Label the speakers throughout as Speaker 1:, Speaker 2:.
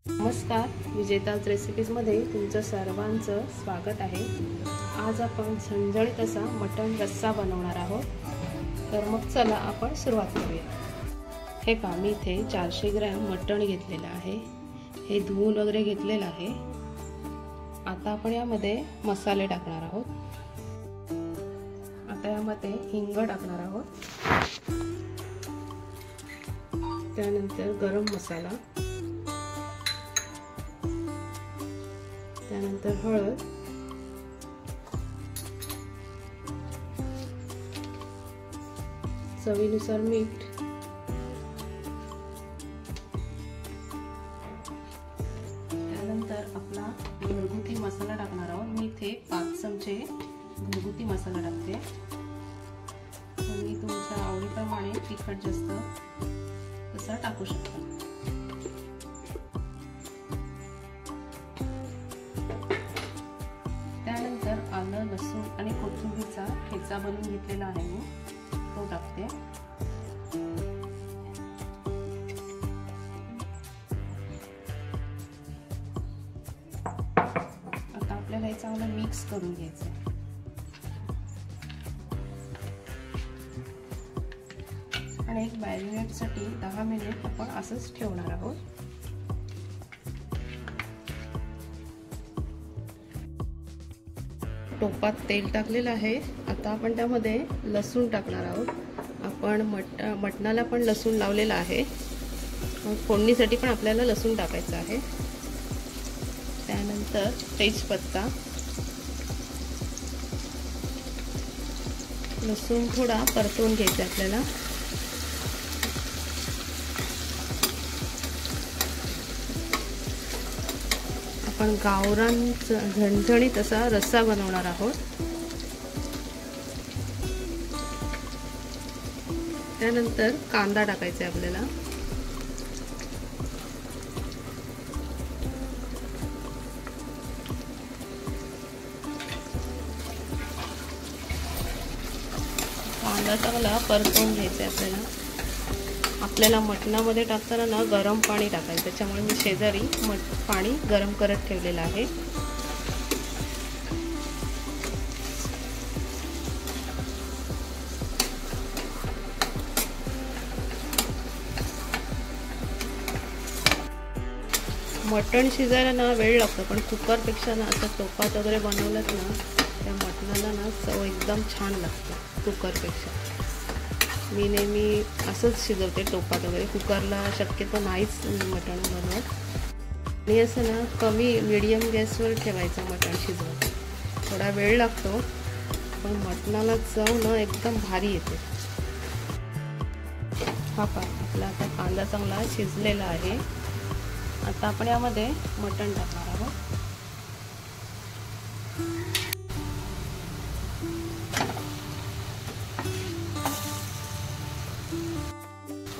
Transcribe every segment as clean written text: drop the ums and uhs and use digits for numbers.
Speaker 1: नमस्कार, विजेताज रेसिपीजमध्ये तुमचं सर्वांचं स्वागत आहे। आज आपण झणझणीत असा मटण रस्सा बनवणार आहोत। तर मग चला आपण सुरुवात करूया। हे पहा, मी इथे 400 ग्रॅम मटण घेतलेलं आहे। हे धुवून वगैरे घेतलेलं आहे। आता आपण यामध्ये मसाले टाकणार आहोत। आता यामध्ये हिंग टाकणार आहोत, त्यानंतर गरम मसाला, त्यानंतर हळद, चवीनुसार मीठ, त्यानंतर आपला घरगुती मसाला टाकणार आहोत। मी इथे 5 चमचे घरगुती मसाला टाकते। तुम्ही तुमच्या आवडीप्रमाणे तिखट जास्त तसा टाकू शकता। त्यानंतर आलं, लसूण आणि कोथिंबीरचा ठेचा बनवून घेतलेला आहे, मी तो टाकते। आता आपल्याला हे चांगलं मिक्स करून घ्यायचं आहे। आणि एक मॅरिनेटसाठी 10 मिनिट आपण असंच ठेवणार आहोत। टोपात तेल टाकलेलं आहे। आता आपण त्यामध्ये लसूण टाकणार आहोत। आपण मटणाला पण लसूण लावलेला आहे, फोडणीसाठी पण आपल्याला लसूण टाकायचं आहे। त्यानंतर तेजपत्ता, लसूण थोडा परतवून घ्यायचा आपल्याला। आपण गावरान झणझणीत असा रस्सा बनवणार आहोत। त्यानंतर कांदा टाकायचा आहे आपल्याला। कांदा चांगला परतवून घ्यायचा आहे आपल्याला मटणामध्ये टाकताना ना गरम पाणी टाकायचं, त्याच्यामुळे मी शेजारी पाणी गरम करत ठेवलेलं आहे। मटण शिजायला ना वेळ लागतो, पण कुकरपेक्षा ना असं टोपात वगैरे बनवलं ना त्या मटणाला ना चव एकदम छान लागते कुकरपेक्षा। मी नेहमी असंच शिजवते टोपात वगैरे, कुकरला शक्यतो नाहीच मटण बनवत। आणि असं ना कमी मीडियम गॅसवर ठेवायचं मटण शिजवत, थोडा वेळ लागतो पण मटणाला चव ना एकदम भारी येते। हा पहा, आपला आता कांदा चांगला शिजलेला आहे। आता आपण यामध्ये मटण टाकणार आहोत।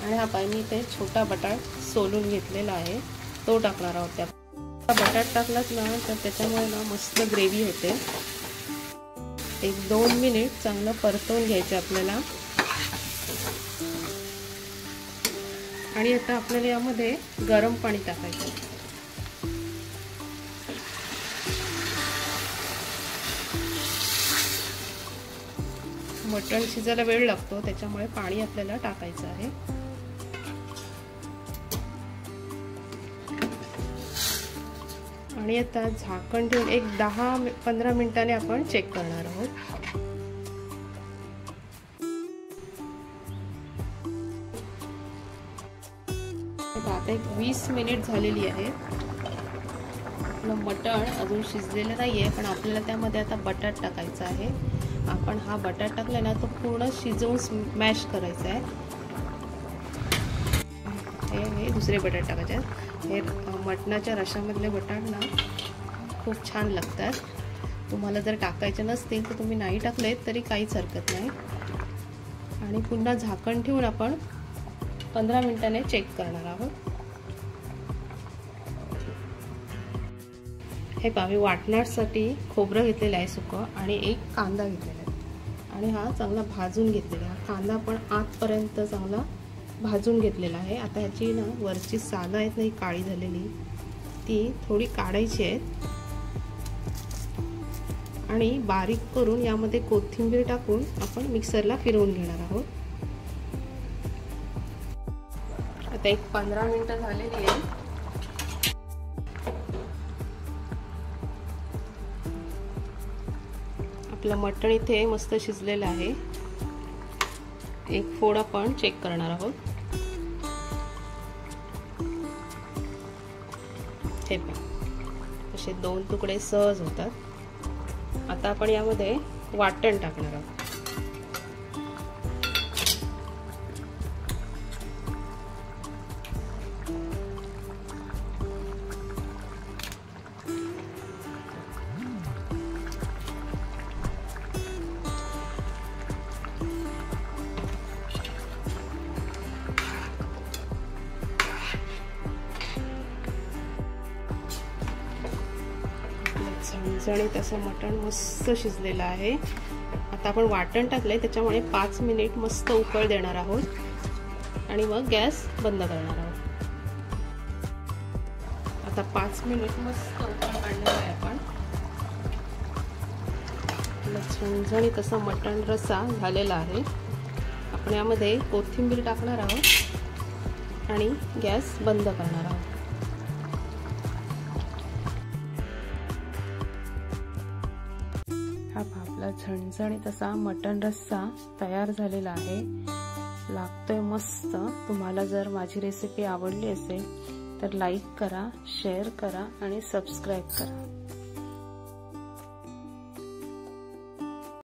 Speaker 1: आणि हा पाय मी इथे छोटा बटाट सोलून घेतलेला आहे, तो टाकणार आहोत। त्या बटाट टाकलात ना तर त्याच्यामुळे ना मस्त ग्रेव्ही होते। 1-2 मिनिट चांगलं परतवून घ्यायचं आपल्याला। आणि आता आपल्याला यामध्ये गरम पाणी टाकायचं। मटण शिजायला वेळ लागतो, त्याच्यामुळे पाणी आपल्याला टाकायचं आहे। आणि आता झाकण ठेवून एक 10-15 मिनिटांनी आपण चेक करणार आहोत। आता एक 20 मिनिट झालेली आहे। आपलं मटण अजून शिजलेलं नाहीये, पण आपल्याला त्यामध्ये आता बटाट टाकायचा आहे। आपण हा बटाट टाकला ना तो पूर्ण शिजवून स्मॅश करायचा आहे। हे दुसरे बटाट टाकायचे आहेत। हे मटणाच्या रशामधले बटाट ना खूप छान लागतात। तुम्हाला जर टाकायचे नसतील तर तुम्ही नाही टाकले तरी काहीच हरकत नाही। आणि पुन्हा झाकण ठेवून आपण 15 मिनिटांनी चेक करणार आहोत। हे पहा, मी वाटण्यासाठी खोबरं घेतलेलं आहे सुकं, आणि एक कांदा घेतलेला आहे। आणि हा चांगला भाजून घेतलेला आहे। कांदा पण आतपर्यंत चांगला भाजून घेतलेला आहे। आता ह्याची ना वरची सालं आहेत ना ही काळी झालेली ती थोडी काढायची आहेत आणि बारीक करून यामध्ये कोथिंबीर टाकून आपण मिक्सरला फिरवून घेणार आहोत. आता एक 15 मिनिटं झालेली आहे. आपलं मटण इथे मस्त शिजलेलं आहे. एक फोड आपण चेक करणार आहोत. हे पहा, असे 2 तुकडे सहज होतात. आता आपण यामध्ये वाटण टाकणार आहोत. झणझणीत असं मटण मस्त शिजलेलं आहे. आता आपण वाटण टाकलंय त्याच्यामुळे 5 मिनिट मस्त उकळ देणार आहोत आणि मग गॅस बंद करणार आहोत. आता 5 मिनिट मस्त उकळ काढलेलं आहे आपण. झणझणीत असं मटण रस्सा झालेला आहे. आपण यामध्ये कोथिंबीर टाकणार आहोत आणि गॅस बंद करणार आहोत. हा आपला झणझणीत असा मटण रस्सा तयार झालेला आहे. लागतोय मस्त. तुम्हाला जर माझी रेसिपी आवडली असेल तर लाईक करा, शेअर करा आणि सबस्क्राईब करा.